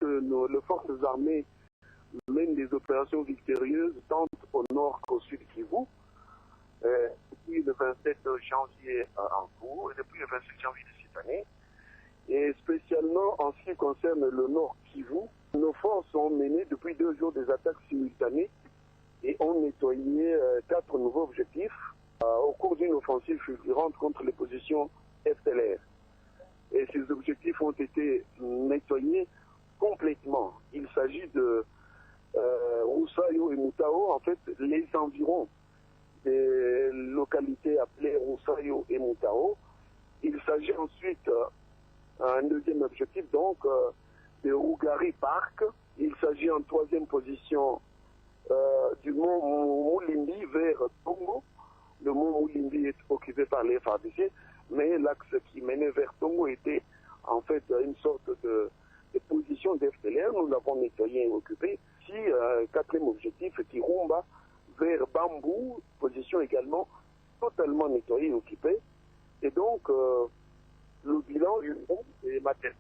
les forces armées mènent des opérations victorieuses tant au nord qu'au sud Kivu. Depuis le 27 janvier en cours et depuis le 27 janvier de cette année. Et spécialement en ce qui concerne le nord Kivu, nos forces ont mené depuis 2 jours des attaques simultanées et ont nettoyé 4 nouveaux objectifs au cours d'une offensive fulgurante contre les positions FDLR. Et ces objectifs ont été nettoyés complètement. Il s'agit de Roussayo et Moutao, en fait les environs des localités appelées Roussayo et Moutao. Il s'agit ensuite un deuxième objectif, donc de Rougari Park. Il s'agit en 3e position du mont Moulimbi vers Tongo. Le mont Moulimbi est occupé par les FARDC, mais l'axe qui menait vers Tongo était en fait une sorte de position d'FDLR. Nous l'avons nettoyé et occupé. Si 4e objectif, Kirumba vers Bambou, position également totalement nettoyée et occupée. Et donc, le bilan humain et matériel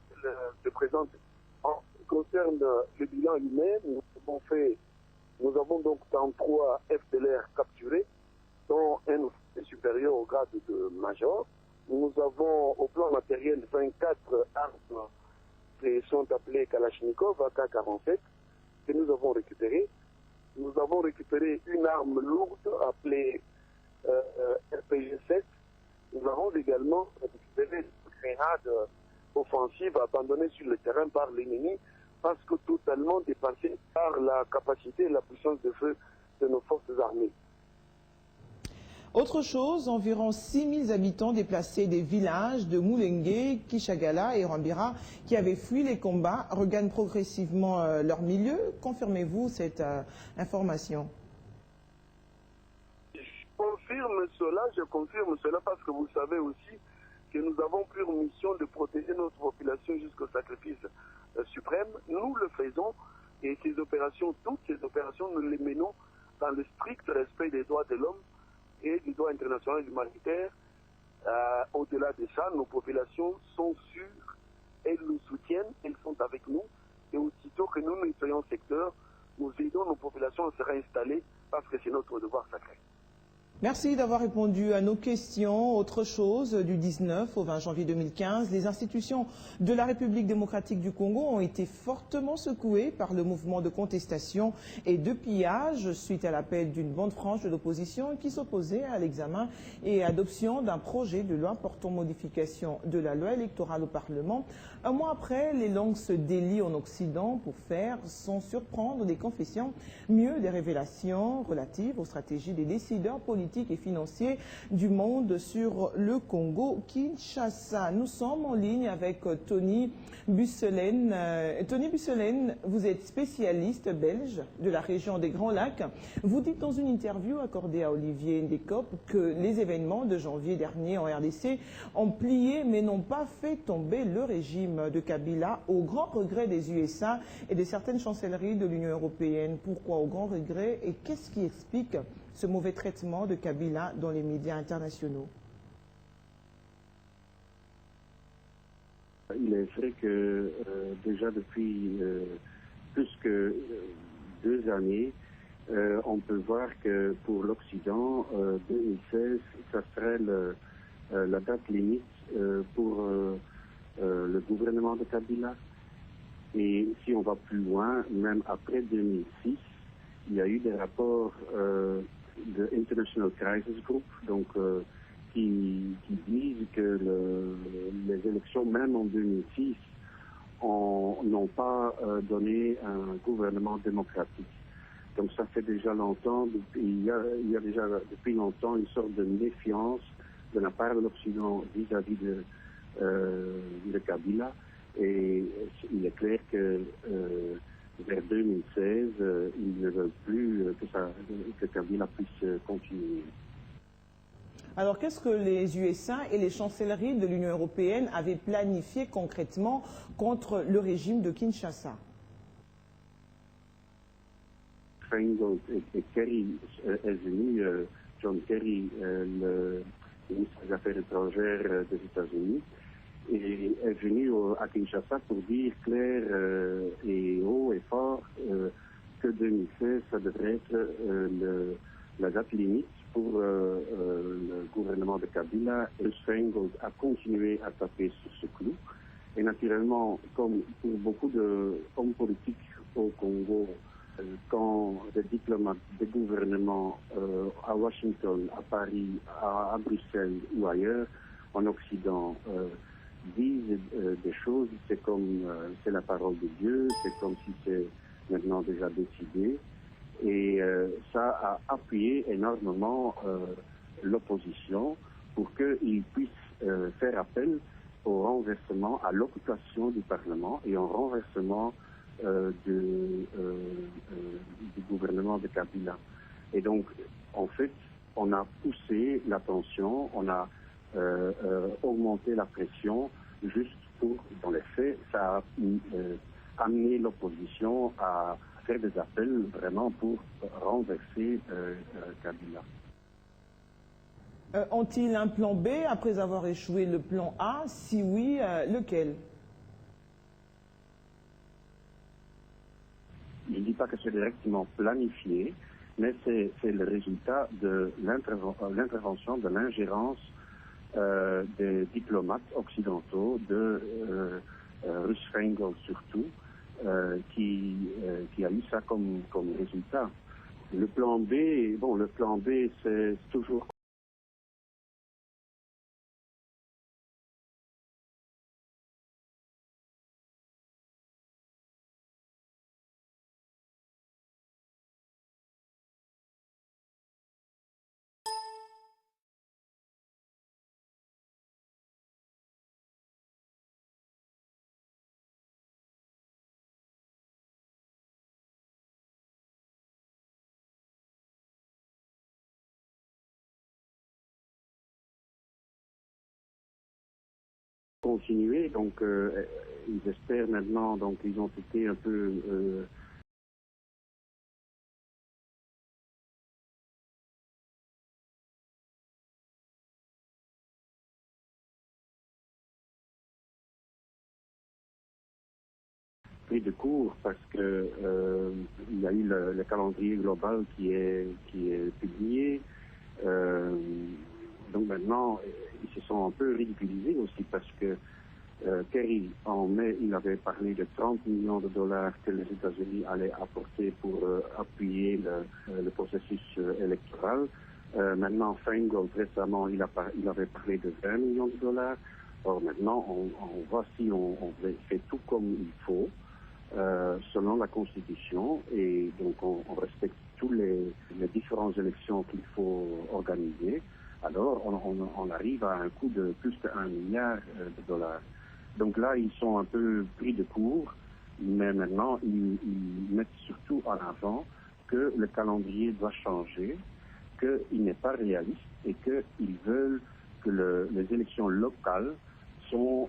se présente. En ce qui concerne le bilan humain, nous avons donc 33 FDLR capturés, dont un officier supérieur au grade de major. Nous avons au plan matériel 24 armes qui sont appelées Kalachnikov AK-47 que nous avons récupérées. Nous avons récupéré une arme lourde appelée RPG-7. Nous avons également récupéré des grenades offensives abandonnées sur le terrain par l'ennemi parce que totalement dépassées par la capacité et la puissance de feu de nos forces armées. Autre chose, environ 6 000 habitants déplacés des villages de Moulengue, Kishagala et Rambira qui avaient fui les combats regagnent progressivement leur milieu. Confirmez-vous cette information? Je confirme cela parce que vous savez aussi que nous avons pour mission de protéger notre population jusqu'au sacrifice suprême. Nous le faisons et toutes ces opérations, nous les menons dans le strict respect des droits de l'homme et du droit international humanitaire. Au-delà de ça, nos populations sont sûres, elles nous soutiennent, elles sont avec nous. Et aussitôt que nous nettoyons le secteur, nous aidons nos populations à se réinstaller parce que c'est notre devoir sacré. Merci d'avoir répondu à nos questions. Autre chose, du 19 au 20 janvier 2015, les institutions de la République démocratique du Congo ont été fortement secouées par le mouvement de contestation et de pillage suite à l'appel d'une bande franche de l'opposition qui s'opposait à l'examen et adoption d'un projet de loi portant modification de la loi électorale au Parlement. Un mois après, les langues se délient en Occident pour faire, sans surprendre, des confessions, mieux des révélations relatives aux stratégies des décideurs politiques et financiers du monde sur le Congo-Kinshasa. Nous sommes en ligne avec Tony Busselaine. Tony Busselaine, vous êtes spécialiste belge de la région des Grands Lacs. Vous dites dans une interview accordée à Olivier Ndekop que les événements de janvier dernier en RDC ont plié mais n'ont pas fait tomber le régime de Kabila au grand regret des USA et de certaines chancelleries de l'Union européenne. Pourquoi au grand regret et qu'est-ce qui explique ce mauvais traitement de Kabila dans les médias internationaux? Il est vrai que déjà depuis plus que 2 années, on peut voir que pour l'Occident, 2016, ça serait la date limite pour le gouvernement de Kabila. Et si on va plus loin, même après 2006, il y a eu des rapports de International Crisis Group, donc qui disent que les élections, même en 2006, n'ont pas donné un gouvernement démocratique. Donc ça fait déjà longtemps, il y a déjà depuis longtemps une sorte de méfiance de la part de l'Occident vis-à-vis de Kabila. Et il est clair que vers 2016, ils ne veulent plus que Kabila puisse continuer. Alors, qu'est-ce que les USA et les chancelleries de l'Union européenne avaient planifié concrètement contre le régime de Kinshasa? Feingold et Kerry est venu, John Kerry, le ministre des Affaires étrangères des États-Unis, et est venu à Kinshasa pour dire clair et ça devrait être la date limite pour le gouvernement de Kabila. Et Reingold a continué à taper sur ce clou. Et naturellement, comme pour beaucoup d'hommes politiques au Congo, quand des diplomates, des gouvernements à Washington, à Paris, à Bruxelles ou ailleurs, en Occident, disent des choses, c'est la parole de Dieu, c'est comme si c'est maintenant déjà décidé. Et ça a appuyé énormément l'opposition pour qu'ils puissent faire appel au renversement, à l'occupation du Parlement et au renversement du gouvernement de Kabila. Et donc, en fait, on a poussé la tension, on a augmenté la pression, juste pour, dans les faits, ça a amené l'opposition à faire des appels vraiment pour renverser Kabila. Ont-ils un plan B après avoir échoué le plan A? Si oui, lequel? Je ne dis pas que c'est directement planifié, mais c'est le résultat de l'intervention, de l'ingérence des diplomates occidentaux, de Russ Feingold surtout, qui a eu ça comme résultat. Le plan B, c'est toujours continuer, donc ils espèrent maintenant, donc ils ont été un peu pris de court parce que il y a eu le calendrier global qui est publié. Donc maintenant, ils se sont un peu ridiculisés aussi parce que Kerry, en mai, il avait parlé de 30 millions de dollars que les États-Unis allaient apporter pour appuyer le processus électoral. Maintenant, Feingold, récemment, il avait parlé de 20 millions de dollars. Or, maintenant, on voit si on fait tout comme il faut, selon la Constitution, et donc on respecte toutes les différentes élections qu'il faut organiser. Alors, on arrive à un coût de plus d'1 milliard de dollars. Donc là, ils sont un peu pris de court, mais maintenant, ils mettent surtout en avant que le calendrier doit changer, qu'il n'est pas réaliste et qu'ils veulent que les élections locales sont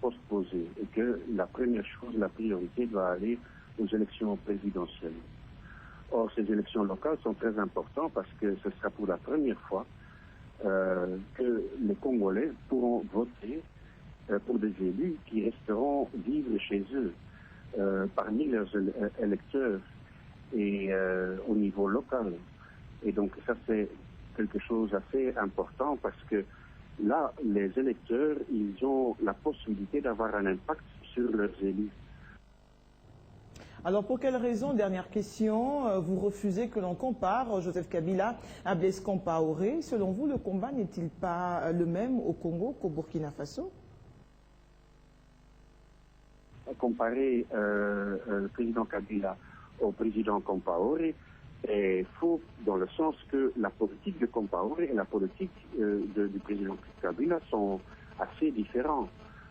postposées et que la première chose, la priorité doit aller aux élections présidentielles. Or, ces élections locales sont très importantes parce que ce sera pour la première fois que les Congolais pourront voter pour des élus qui resteront vivre chez eux, parmi leurs électeurs et au niveau local. Et donc ça c'est quelque chose d'assez important parce que là, les électeurs, ils ont la possibilité d'avoir un impact sur leurs élus. Alors pour quelle raison, dernière question, vous refusez que l'on compare Joseph Kabila à Blaise Compaoré? Selon vous, le combat n'est-il pas le même au Congo qu'au Burkina Faso? Comparer le président Kabila au président Compaoré est faux dans le sens que la politique de Compaoré et la politique du président Kabila sont assez différentes.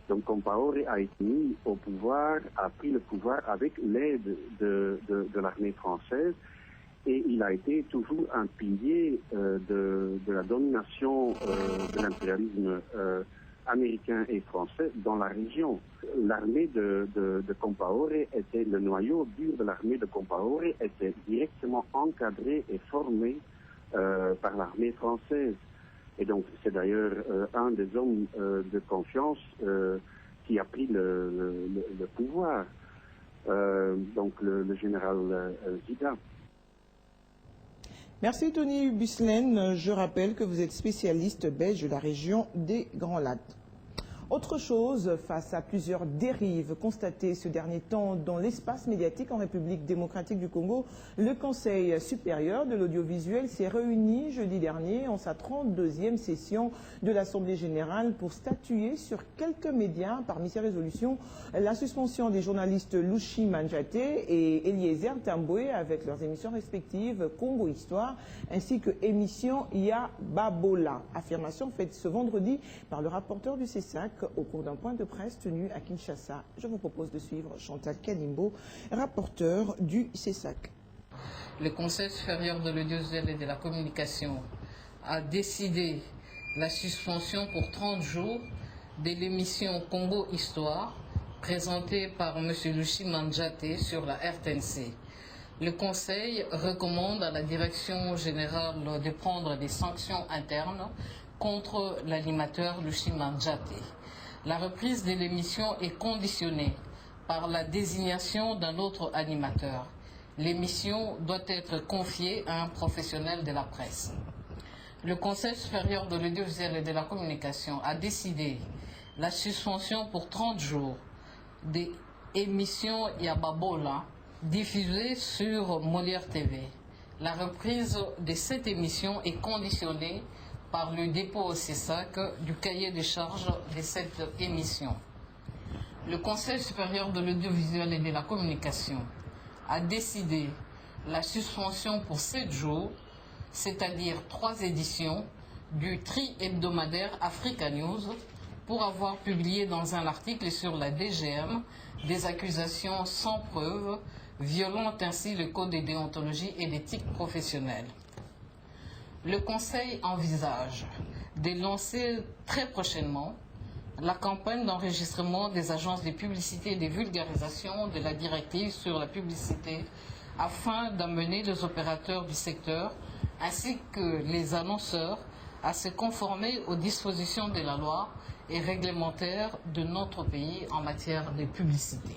Donc Compaoré a été mis au pouvoir, a pris le pouvoir avec l'aide de l'armée française et il a été toujours un pilier de la domination de l'impérialisme américain et français dans la région. L'armée de Compaoré était, le noyau dur de l'armée de Compaoré était directement encadré et formé par l'armée française. Et donc c'est d'ailleurs un des hommes de confiance qui a pris le pouvoir. donc le général Zida. Merci Tony Busselaine. Je rappelle que vous êtes spécialiste belge de la région des Grands Lacs. Autre chose, face à plusieurs dérives constatées ce dernier temps dans l'espace médiatique en République démocratique du Congo, le Conseil supérieur de l'audiovisuel s'est réuni jeudi dernier en sa 32e session de l'Assemblée générale pour statuer sur quelques médias. Parmi ces résolutions, la suspension des journalistes Lushi Manjaté et Eliezer Tamboué avec leurs émissions respectives Congo Histoire ainsi que émission Ya Babola. Affirmation faite ce vendredi par le rapporteur du CESAC au cours d'un point de presse tenu à Kinshasa. Je vous propose de suivre Chantal Kanimbo, rapporteur du CESAC. Le Conseil supérieur de l'audiovisuel et de la communication a décidé la suspension pour 30 jours de l'émission Congo Histoire présentée par M. Lushi Manjaté sur la RTNC. Le Conseil recommande à la Direction générale de prendre des sanctions internes contre l'animateur Lushi Manjaté. La reprise de l'émission est conditionnée par la désignation d'un autre animateur. L'émission doit être confiée à un professionnel de la presse. Le Conseil supérieur de l'audiovisuel et de la communication a décidé la suspension pour 30 jours des émissions Ya Babola diffusées sur Molière TV. La reprise de cette émission est conditionnée par le dépôt au CESAC du cahier de charges de cette émission. Le Conseil supérieur de l'audiovisuel et de la communication a décidé la suspension pour 7 jours, c'est-à-dire 3 éditions, du tri-hebdomadaire Africa News pour avoir publié dans un article sur la DGM des accusations sans preuve, violant ainsi le code de déontologie et d'éthique professionnelle. Le Conseil envisage de lancer très prochainement la campagne d'enregistrement des agences de publicité et de vulgarisation de la directive sur la publicité afin d'amener les opérateurs du secteur ainsi que les annonceurs à se conformer aux dispositions de la loi et réglementaires de notre pays en matière de publicité.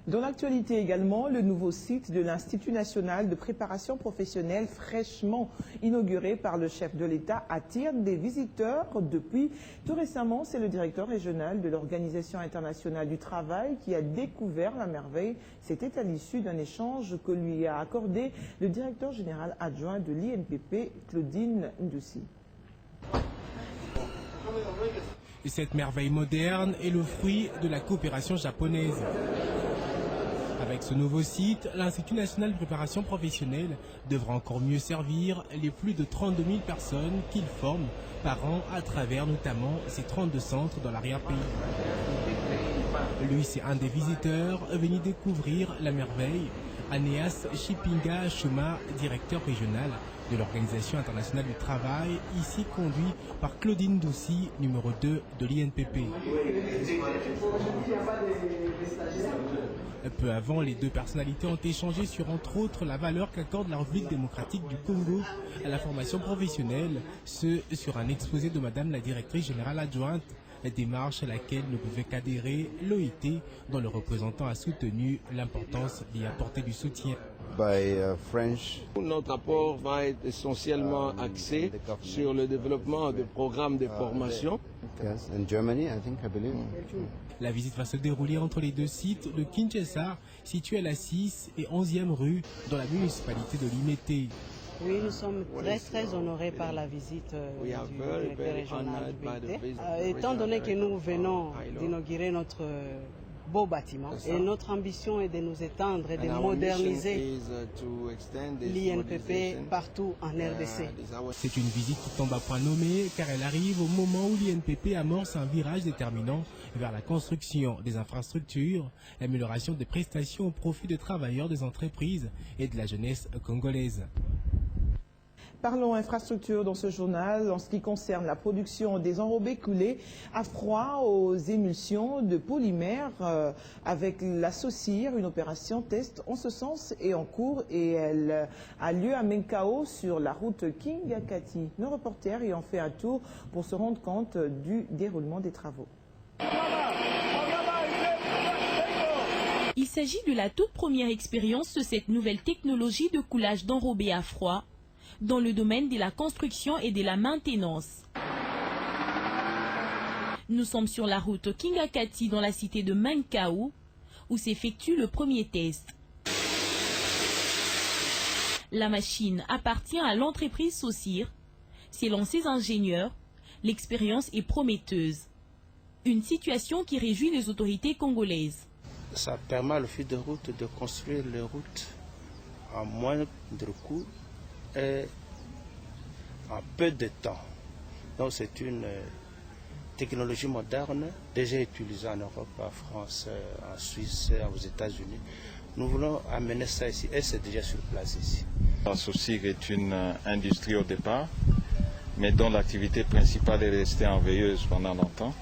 Dans l'actualité également, le nouveau site de l'Institut national de préparation professionnelle fraîchement inauguré par le chef de l'État attire des visiteurs depuis tout récemment. C'est le directeur régional de l'Organisation internationale du travail qui a découvert la merveille. C'était à l'issue d'un échange que lui a accordé le directeur général adjoint de l'INPP, Claudine Ndoussi. Cette merveille moderne est le fruit de la coopération japonaise. Avec ce nouveau site, l'Institut national de préparation professionnelle devra encore mieux servir les plus de 32 000 personnes qu'il forme par an à travers notamment ses 32 centres dans l'arrière-pays. Lui, c'est un des visiteurs venus découvrir la merveille. Anéas Chipinga Chuma, directeur régional de l'Organisation internationale du travail, ici conduit par Claudine Ndoussi, numéro 2 de l'INPP. Peu avant, les deux personnalités ont échangé sur, entre autres, la valeur qu'accorde la République démocratique du Congo à la formation professionnelle, ce sur un exposé de Madame la directrice générale adjointe, démarche à laquelle ne pouvait qu'adhérer l'OIT, dont le représentant a soutenu l'importance d'y apporter du soutien. Notre rapport va être essentiellement axé sur le développement de programmes de formation. La visite va se dérouler entre les deux sites de Kinshasa, situé à la 6 et 11e rue, dans la municipalité de Limete. Oui, nous sommes très honorés par la visite du directeur régional du BIT. Étant donné que nous venons d'inaugurer notre beau bâtiment et notre ambition est de nous étendre et de moderniser l'INPP partout en RDC. C'est une visite qui tombe à point nommé car elle arrive au moment où l'INPP amorce un virage déterminant vers la construction des infrastructures, l'amélioration des prestations au profit des travailleurs des entreprises et de la jeunesse congolaise. Parlons infrastructure dans ce journal en ce qui concerne la production des enrobés coulés à froid aux émulsions de polymères avec la SOCIR. Une opération test en ce sens est en cours et elle a lieu à Menkao sur la route King-Akati. Nos reporters y ont fait un tour pour se rendre compte du déroulement des travaux. s'agit de la toute première expérience de cette nouvelle technologie de coulage d'enrobé à froid dans le domaine de la construction et de la maintenance. Nous sommes sur la route Kingakati dans la cité de Mankao où s'effectue le premier test. La machine appartient à l'entreprise Saucir. Selon ses ingénieurs, l'expérience est prometteuse. Une situation qui réjouit les autorités congolaises. Ça permet à l'office de route de construire les routes en moindre coût et en peu de temps. Donc c'est une technologie moderne déjà utilisée en Europe, en France, en Suisse, aux États-Unis. Nous voulons amener ça ici et c'est déjà sur place ici. La Saucir est une industrie au départ, mais dont l'activité principale est restée en veilleuse pendant longtemps.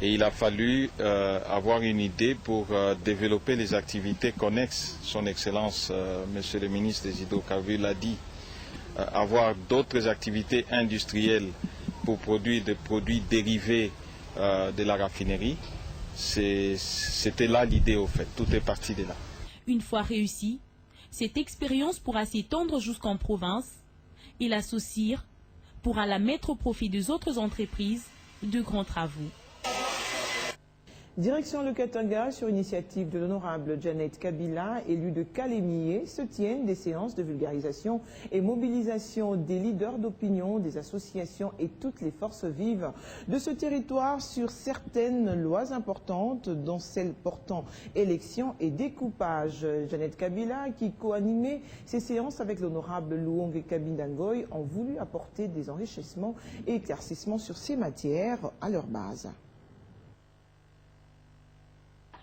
Et il a fallu avoir une idée pour développer les activités connexes. Son Excellence, Monsieur le ministre des Hydrocarbures l'a dit, avoir d'autres activités industrielles pour produire des produits dérivés de la raffinerie. C'était là l'idée au fait, tout est parti de là. Une fois réussie, cette expérience pourra s'étendre jusqu'en province et la Saucir pourra la mettre au profit des autres entreprises de grands travaux. Direction le Katanga, sur initiative de l'honorable Janet Kabila, élue de Kalemie, se tiennent des séances de vulgarisation et mobilisation des leaders d'opinion, des associations et toutes les forces vives de ce territoire sur certaines lois importantes, dont celles portant élection et découpage. Janet Kabila, qui co-animait ces séances avec l'honorable Louongue Kabindangoy, ont voulu apporter des enrichissements et éclaircissements sur ces matières à leur base.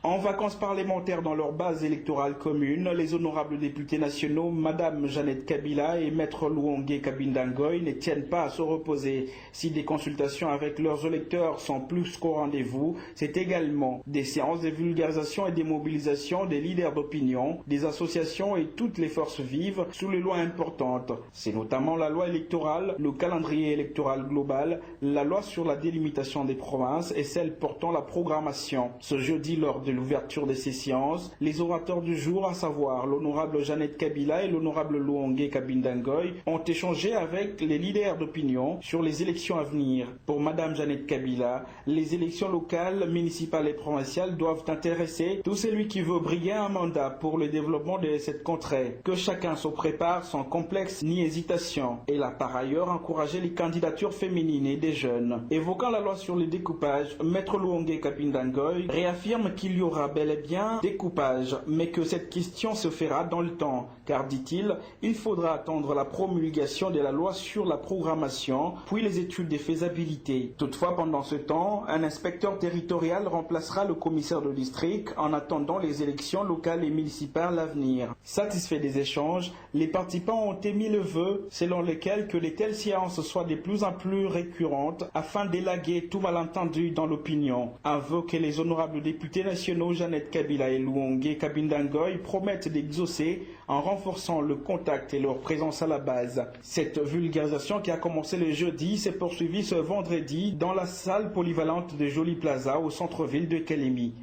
En vacances parlementaires dans leur base électorale commune, les honorables députés nationaux, Madame Janet Kabila et Maître Louongue Kabindangoy, ne tiennent pas à se reposer. Si des consultations avec leurs électeurs sont plus qu'au rendez-vous, c'est également des séances de vulgarisation et de mobilisation des leaders d'opinion, des associations et toutes les forces vives sous les lois importantes. C'est notamment la loi électorale, le calendrier électoral global, la loi sur la délimitation des provinces et celle portant la programmation. Ce jeudi, lors de l'ouverture de ces séances, les orateurs du jour, à savoir l'honorable Janet Kabila et l'honorable Louongue Kabindangoy, ont échangé avec les leaders d'opinion sur les élections à venir. Pour Madame Janet Kabila, les élections locales, municipales et provinciales doivent intéresser tout celui qui veut briller un mandat pour le développement de cette contrée. Que chacun se prépare sans complexe ni hésitation. Elle a par ailleurs encouragé les candidatures féminines et des jeunes. Évoquant la loi sur le découpage, Maître Louongue Kabindangoy réaffirme qu'il y aura bel et bien découpage, mais que cette question se fera dans le temps, car, dit-il, il faudra attendre la promulgation de la loi sur la programmation, puis les études de faisabilité. Toutefois, pendant ce temps, un inspecteur territorial remplacera le commissaire de district en attendant les élections locales et municipales à venir. Satisfaits des échanges, les participants ont émis le vœu selon lequel que les telles séances soient de plus en plus récurrentes afin d'élaguer tout malentendu dans l'opinion. Un vœu que les honorables députés nationaux Janet Kabila et Louongue Kabindangoy promettent d'exaucer en renforçant le contact et leur présence à la base. Cette vulgarisation qui a commencé le jeudi s'est poursuivie ce vendredi dans la salle polyvalente de Jolie Plaza au centre-ville de Kalemie.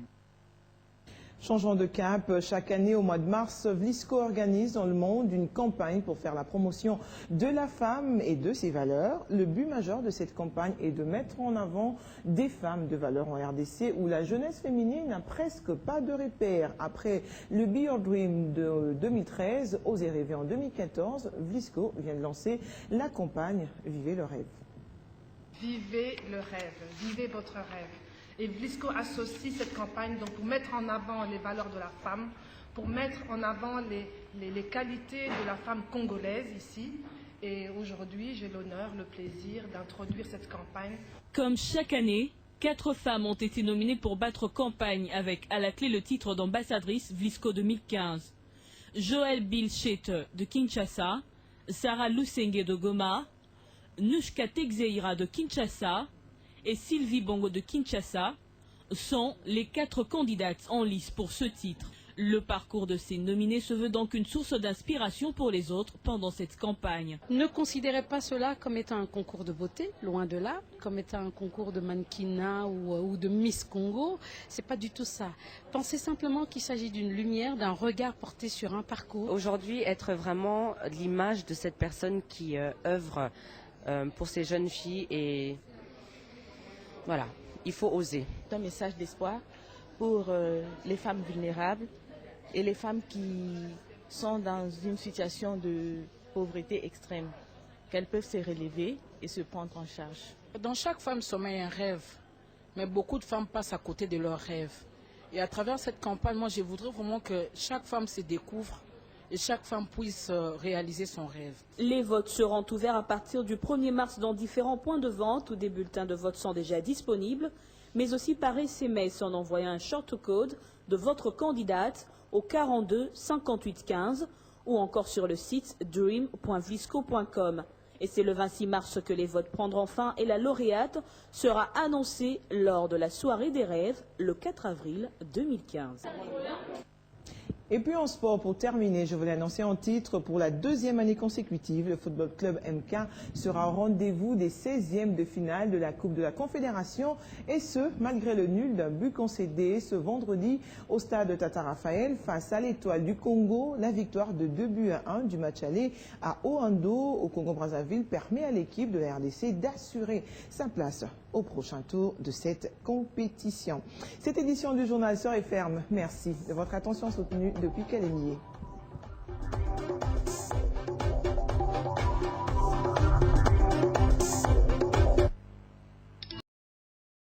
Changeons de cap, chaque année au mois de mars, Vlisco organise dans le monde une campagne pour faire la promotion de la femme et de ses valeurs. Le but majeur de cette campagne est de mettre en avant des femmes de valeur en RDC où la jeunesse féminine n'a presque pas de repères. Après le Be Your Dream de 2013, Oser rêver en 2014, Vlisco vient de lancer la campagne Vivez le rêve. Vivez le rêve, vivez votre rêve. Et Vlisco associe cette campagne donc pour mettre en avant les valeurs de la femme, pour mettre en avant les qualités de la femme congolaise ici. Et aujourd'hui, j'ai l'honneur, le plaisir d'introduire cette campagne. Comme chaque année, 4 femmes ont été nominées pour battre campagne avec à la clé le titre d'ambassadrice Vlisco 2015. Joël Bilchete de Kinshasa, Sarah Lusenge de Goma, Nushka Tegzeira de Kinshasa et Sylvie Bongo de Kinshasa sont les 4 candidates en lice pour ce titre. Le parcours de ces nominés se veut donc une source d'inspiration pour les autres pendant cette campagne. Ne considérez pas cela comme étant un concours de beauté, loin de là, comme étant un concours de mannequinat ou de Miss Congo. C'est pas du tout ça. Pensez simplement qu'il s'agit d'une lumière, d'un regard porté sur un parcours. Aujourd'hui, être vraiment l'image de cette personne qui œuvre pour ces jeunes filles et voilà, il faut oser. C'est un message d'espoir pour les femmes vulnérables et les femmes qui sont dans une situation de pauvreté extrême, qu'elles peuvent se relever et se prendre en charge. Dans chaque femme sommeille un rêve, mais beaucoup de femmes passent à côté de leurs rêves. Et à travers cette campagne, moi je voudrais vraiment que chaque femme se découvre et chaque femme puisse réaliser son rêve. Les votes seront ouverts à partir du 1er mars dans différents points de vente où des bulletins de vote sont déjà disponibles, mais aussi par SMS en envoyant un short code de votre candidate au 42 58 15 ou encore sur le site dream.vlisco.com. Et c'est le 26 mars que les votes prendront fin et la lauréate sera annoncée lors de la soirée des rêves le 4 avril 2015. Et puis en sport, pour terminer, je voulais annoncer en titre, pour la deuxième année consécutive, le Football Club MK sera au rendez-vous des 16e de finale de la Coupe de la Confédération, et ce, malgré le nul d'un but concédé ce vendredi au stade Tata Raphaël face à l'Étoile du Congo. La victoire de 2-1 du match aller à Oando au Congo-Brazzaville permet à l'équipe de la RDC d'assurer sa place au prochain tour de cette compétition. Cette édition du journal Sœurs et Ferme, merci de votre attention soutenue depuis Calémier.